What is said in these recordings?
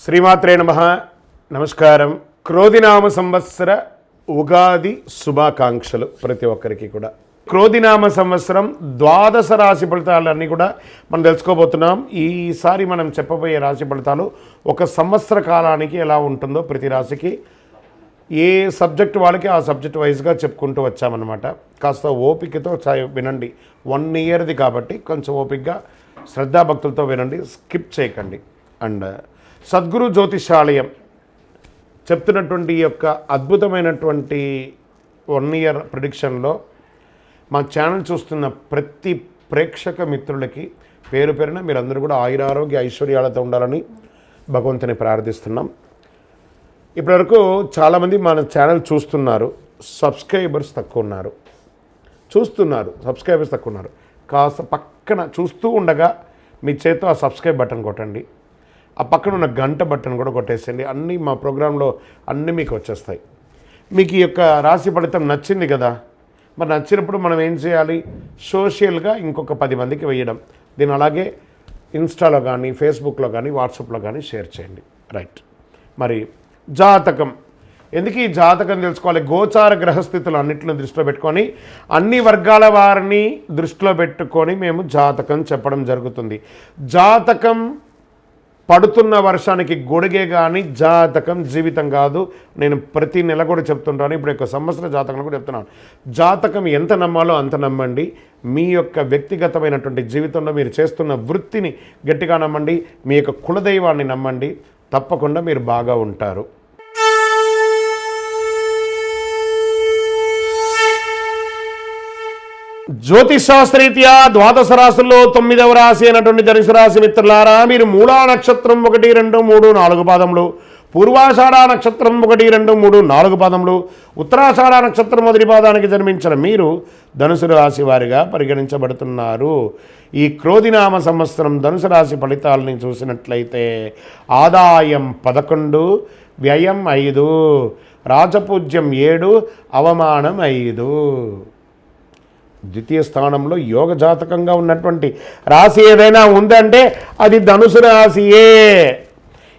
శ్రీమాత్రే నమః. నమస్కారం. క్రోధినామ సంవత్సర ఉగాది శుభాకాంక్షలు ప్రతి ఒక్కరికి కూడా. క్రోధినామ సంవత్సరం ద్వాదశ రాశి ఫలితాలన్నీ కూడా మనం తెలుసుకోబోతున్నాం. ఈసారి మనం చెప్పబోయే రాశి ఫలితాలు ఒక సంవత్సర కాలానికి ఎలా ఉంటుందో ప్రతి రాశికి ఏ సబ్జెక్ట్ వాళ్ళకి ఆ సబ్జెక్ట్ వైజ్గా చెప్పుకుంటూ వచ్చామన్నమాట. కాస్త ఓపికతో వినండి. 1 ఇయర్ది కాబట్టి కొంచెం ఓపికగా శ్రద్ధాభక్తులతో వినండి, స్కిప్ చేయకండి. అండ్ సద్గురు జ్యోతిషాలయం చెప్తున్నటువంటి ఈ యొక్క అద్భుతమైనటువంటి 1 ఇయర్ ప్రిడిక్షన్లో మా ఛానల్ చూస్తున్న ప్రతి ప్రేక్షక మిత్రులకి పేరు పేరున మీరందరూ కూడా ఆయురారోగ్య ఐశ్వర్యాలతో ఉండాలని భగవంతుని ప్రార్థిస్తున్నాం. ఇప్పటివరకు చాలామంది మన ఛానల్ చూస్తున్నారు, సబ్స్క్రైబర్స్ తక్కువ ఉన్నారు. సబ్స్క్రైబర్స్ తక్కువ ఉన్నారు. కాస్త పక్కన చూస్తూ ఉండగా మీ చేతితో ఆ సబ్స్క్రైబ్ బటన్ కొట్టండి. ఆ పక్కన ఉన్న గంట బటన్ కూడా కొట్టేసేయండి. అన్నీ మా ప్రోగ్రాంలో అన్నీ మీకు వచ్చేస్తాయి. మీకు ఈ యొక్క రాశి ఫలితం నచ్చింది కదా, మరి నచ్చినప్పుడు మనం ఏం చేయాలి? సోషల్గా ఇంకొక 10 మందికి వేయడం. దీన్ని అలాగే ఇన్స్టాలో కానీ, ఫేస్బుక్లో కానీ, వాట్సాప్లో కానీ షేర్ చేయండి. రైట్. మరి జాతకం ఎందుకు ఈ జాతకం తెలుసుకోవాలి? గోచార గ్రహస్థితులు అన్నింటిని దృష్టిలో పెట్టుకొని అన్ని వర్గాల వారిని దృష్టిలో పెట్టుకొని మేము జాతకం చెప్పడం జరుగుతుంది. జాతకం పడుతున్న వర్షానికి గొడుగే కానీ జాతకం జీవితం కాదు. నేను ప్రతి నెల కూడా చెప్తుంటాను. ఇప్పుడు యొక్క సంవత్సర జాతకం కూడా చెప్తున్నాను. జాతకం ఎంత నమ్మాలో అంత నమ్మండి. మీ యొక్క వ్యక్తిగతమైనటువంటి జీవితంలో మీరు చేస్తున్న వృత్తిని గట్టిగా నమ్మండి. మీ యొక్క కులదైవాన్ని నమ్మండి. తప్పకుండా మీరు బాగా ఉంటారు. జ్యోతిషాస్త్రరీత్యా ద్వాదశ రాశుల్లో 9వ రాశి అయినటువంటి ధనుసు రాశి మిత్రులారా, మీరు మూలా నక్షత్రం 1, 2, 3, 4 పాదములు, పూర్వాషాఢ నక్షత్రం 1, 2, 3, 4 పాదములు, ఉత్తరాషాఢ నక్షత్రం 1 పాదానికి జన్మించిన మీరు ధనుసు రాశి వారిగా పరిగణించబడుతున్నారు. ఈ క్రోధినామ సంవత్సరం ధనుసు రాశి ఫలితాలని చూసినట్లయితే ఆదాయం 11, వ్యయం 5, రాజపూజ్యం 7, అవమానం 5. ద్వితీయ స్థానంలో యోగ జాతకంగా ఉన్నటువంటి రాశి ఏదైనా ఉందంటే అది ధనుసు రాశియే.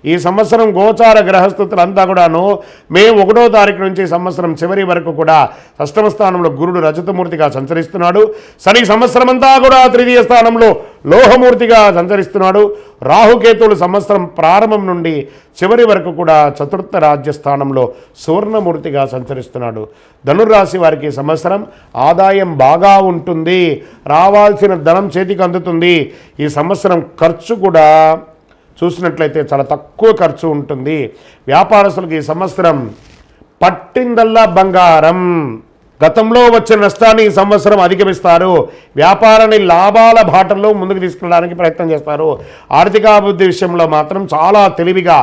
ఈ సంవత్సరం గోచార గ్రహస్థితులంతా కూడాను మే 1వ తారీఖు నుంచి సంవత్సరం చివరి వరకు కూడా 8వ స్థానంలో గురుడు రజతమూర్తిగా సంచరిస్తున్నాడు. శని సంవత్సరం అంతా కూడా 3వ స్థానంలో లోహమూర్తిగా సంచరిస్తున్నాడు. రాహుకేతువులు సంవత్సరం ప్రారంభం నుండి చివరి వరకు కూడా 4వ రాజ్యస్థానంలో సువర్ణమూర్తిగా సంచరిస్తున్నాడు. ధనుర్రాశి వారికి సంవత్సరం ఆదాయం బాగా ఉంటుంది. రావాల్సిన ధనం చేతికి అందుతుంది. ఈ సంవత్సరం ఖర్చు కూడా చూసినట్లయితే చాలా తక్కువ ఖర్చు ఉంటుంది. వ్యాపారస్తులకు ఈ సంవత్సరం పట్టిందల్లా బంగారం. గతంలో వచ్చిన నష్టాన్ని ఈ సంవత్సరం అధిగమిస్తారు. వ్యాపారాన్ని లాభాల బాటల్లో ముందుకు తీసుకెళ్ళడానికి ప్రయత్నం చేస్తారు. ఆర్థికాభివృద్ధి విషయంలో మాత్రం చాలా తెలివిగా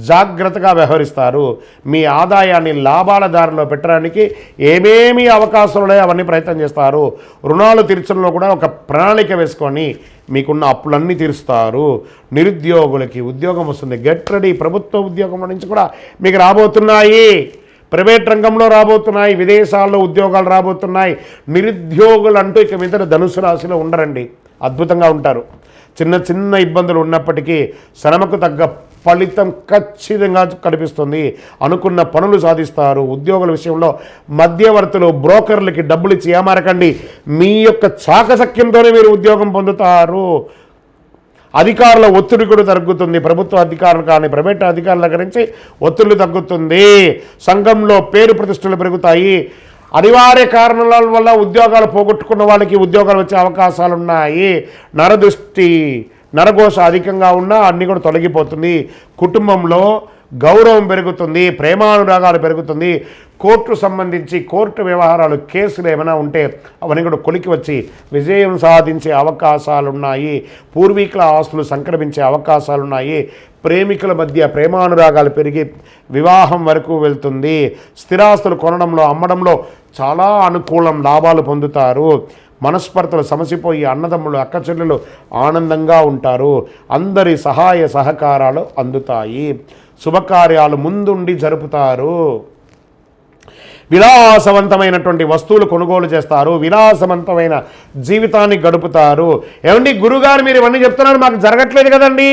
జాగ్రత్తగా వ్యవహరిస్తారు. మీ ఆదాయాన్ని లాభాల దారిలో పెట్టడానికి ఏమేమి అవకాశాలు ఉన్నాయో అవన్నీ ప్రయత్నం చేస్తారు. రుణాలు తీర్చడంలో కూడా ఒక ప్రణాళిక వేసుకొని మీకున్న అప్పులన్నీ తీరుస్తారు. నిరుద్యోగులకి ఉద్యోగం వస్తుంది. Get ready. ప్రభుత్వ ఉద్యోగంలో నుంచి కూడా మీకు రాబోతున్నాయి. ప్రైవేట్ రంగంలో రాబోతున్నాయి. విదేశాల్లో ఉద్యోగాలు రాబోతున్నాయి. నిరుద్యోగులు అంటూ ఇక మీద ధనుసు రాశిలో ఉండరండి. అద్భుతంగా ఉంటారు. చిన్న చిన్న ఇబ్బందులు ఉన్నప్పటికీ శ్రమకు తగ్గ ఫలితం ఖచ్చితంగా కనిపిస్తుంది. అనుకున్న పనులు సాధిస్తారు. ఉద్యోగుల విషయంలో మధ్యవర్తులు, బ్రోకర్లకి డబ్బులు ఇచ్చి ఏమారకండి. మీ యొక్క చాకచక్యంతోనే మీరు ఉద్యోగం పొందుతారు. అధికారుల ఒత్తిడి కూడా తగ్గుతుంది. ప్రభుత్వ అధికారులు కానీ ప్రైవేట్ అధికారుల దగ్గర నుంచి ఒత్తిడి తగ్గుతుంది. సంఘంలో పేరు ప్రతిష్టలు పెరుగుతాయి. అనివార్య కారణాల వల్ల ఉద్యోగాలు పోగొట్టుకున్న వాళ్ళకి ఉద్యోగాలు వచ్చే అవకాశాలు ఉన్నాయి. నరదృష్టి, నరఘోష అధికంగా ఉన్నా అన్నీ కూడా తొలగిపోతుంది. కుటుంబంలో గౌరవం పెరుగుతుంది. ప్రేమానురాగాలు పెరుగుతుంది. కోర్టు సంబంధించి కోర్టు వ్యవహారాలు, కేసులు ఏమైనా ఉంటే అవన్నీ కూడా కొలికి వచ్చి విజయం సాధించే అవకాశాలున్నాయి. పూర్వీకుల ఆస్తులు సంక్రమించే అవకాశాలున్నాయి. ప్రేమికుల మధ్య ప్రేమానురాగాలు పెరిగి వివాహం వరకు వెళ్తుంది. స్థిరాస్తులు కొనడంలో, అమ్మడంలో చాలా అనుకూలం, లాభాలు పొందుతారు. మనస్పర్ధలు సమసిపోయి అన్నదమ్ములు, అక్కచెల్లెలు ఆనందంగా ఉంటారు. అందరి సహాయ సహకారాలు అందుతాయి. శుభకార్యాలు ముందుండి జరుపుతారు. విలాసవంతమైనటువంటి వస్తువులు కొనుగోలు చేస్తారు. విలాసవంతమైన జీవితాన్ని గడుపుతారు. ఏమండి గురుగారు, మీరు ఇవన్నీ చెప్తున్నారు, మాకు జరగట్లేదు కదండి.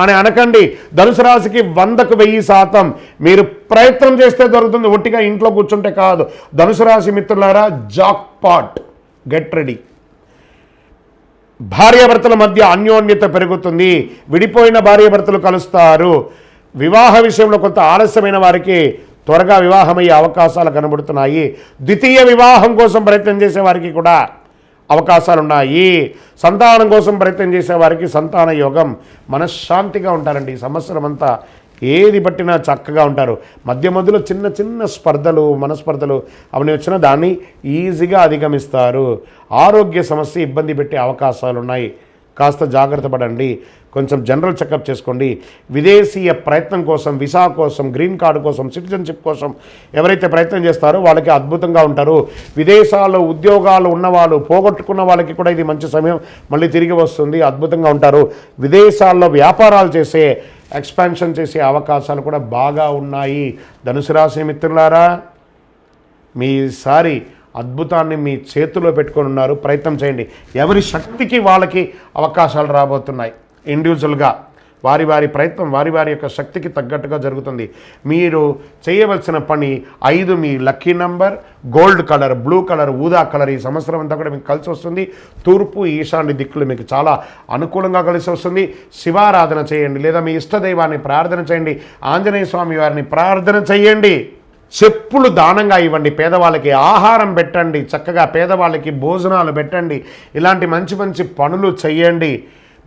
అని అనకండి. ధనుసు రాశికి 100కు 1000% మీరు ప్రయత్నం చేస్తే దొరుకుతుంది, ఒట్టిగా ఇంట్లో కూర్చుంటే కాదు. ధనుసు రాశి మిత్రులారా, జాక్ పాట్, గెట్ రెడీ. భార్యాభర్తల మధ్య అన్యోన్యత పెరుగుతుంది, విడిపోయిన భార్యాభర్తలు కలుస్తారు. వివాహ విషయంలో కొంత ఆలస్యమైన వారికి త్వరగా వివాహమయ్యే అవకాశాలు కనబడుతున్నాయి. ద్వితీయ వివాహం కోసం ప్రయత్నం చేసే వారికి కూడా అవకాశాలు ఉన్నాయి. సంతానం కోసం ప్రయత్నం చేసే వారికి సంతాన యోగం. మనశ్శాంతిగా ఉంటారండి. ఈ సంవత్సరం అంతా ఏది పట్టినా చక్కగా ఉంటారు. మధ్యలో చిన్న చిన్న స్పర్ధలు, మనస్పర్ధలు అవన్నీ వచ్చినా దాన్ని ఈజీగా అధిగమిస్తారు. ఆరోగ్య సమస్య ఇబ్బంది పెట్టే అవకాశాలు ఉన్నాయి. కాస్త జాగ్రత్త పడండి. కొంచెం జనరల్ చెకప్ చేసుకోండి. విదేశీయ ప్రయత్నం కోసం, వీసా కోసం, గ్రీన్ కార్డు కోసం, సిటిజన్షిప్ కోసం ఎవరైతే ప్రయత్నం చేస్తారో వాళ్ళకి అద్భుతంగా ఉంటారు. విదేశాల్లో ఉద్యోగాలు ఉన్నవాళ్ళు, పోగొట్టుకున్న వాళ్ళకి కూడా ఇది మంచి సమయం, మళ్ళీ తిరిగి వస్తుంది, అద్భుతంగా ఉంటారు. విదేశాల్లో వ్యాపారాలు చేసే, ఎక్స్పాన్షన్ చేసే అవకాశాలు కూడా బాగా ఉన్నాయి. ధనుసు రాశి మిత్రులారా, మీసారి అద్భుతాన్ని మీ చేతిలో పెట్టుకొని ఉన్నారు. ప్రయత్నం చేయండి. ఎవరి శక్తికి వాళ్ళకి అవకాశాలు రాబోతున్నాయి. ఇండివిజువల్గా వారి ప్రయత్నం వారి యొక్క శక్తికి తగ్గట్టుగా జరుగుతుంది. మీరు చేయవలసిన పని 5 మీ lucky number, gold colour, blue colour, ఊదా కలర్. ఈ సంవత్సరం అంతా కూడా మీకు కలిసి వస్తుంది. తూర్పు ఈశాన్య దిక్కులు మీకు చాలా అనుకూలంగా కలిసి వస్తుంది. శివారాధన చేయండి, లేదా మీ ఇష్టదైవాన్ని ప్రార్థన చేయండి. ఆంజనేయ స్వామి వారిని ప్రార్థన చేయండి. చెప్పులు దానంగా ఇవ్వండి. పేదవాళ్ళకి ఆహారం పెట్టండి. చక్కగా పేదవాళ్ళకి భోజనాలు పెట్టండి. ఇలాంటి మంచి మంచి పనులు చేయండి.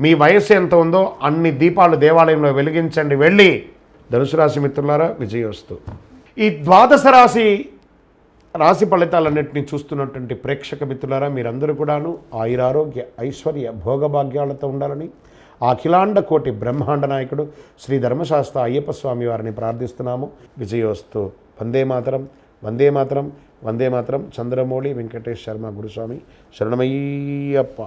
మీ వయస్సు ఎంత ఉందో అన్ని దీపాలు దేవాలయంలో వెలిగించండి. వెళ్ళి ధనుసు రాశి మిత్రులారా, విజయోస్తు. ఈ ద్వాదశ రాశి ఫలితాలన్నింటినీ చూస్తున్నటువంటి ప్రేక్షక మిత్రులారా, మీరందరూ కూడాను ఆయురారోగ్య ఐశ్వర్య భోగభాగ్యాలతో ఉండాలని అఖిలాండ కోటి బ్రహ్మాండ నాయకుడు శ్రీ ధర్మశాస్త్ర అయ్యప్ప స్వామి వారిని ప్రార్థిస్తున్నాము. విజయోస్తు. వందే మాతరం, వందే మాతరం, వందే మాతరం. చంద్రమౌళి వెంకటేష్ శర్మ గురుస్వామి శరణమయ్యప్ప.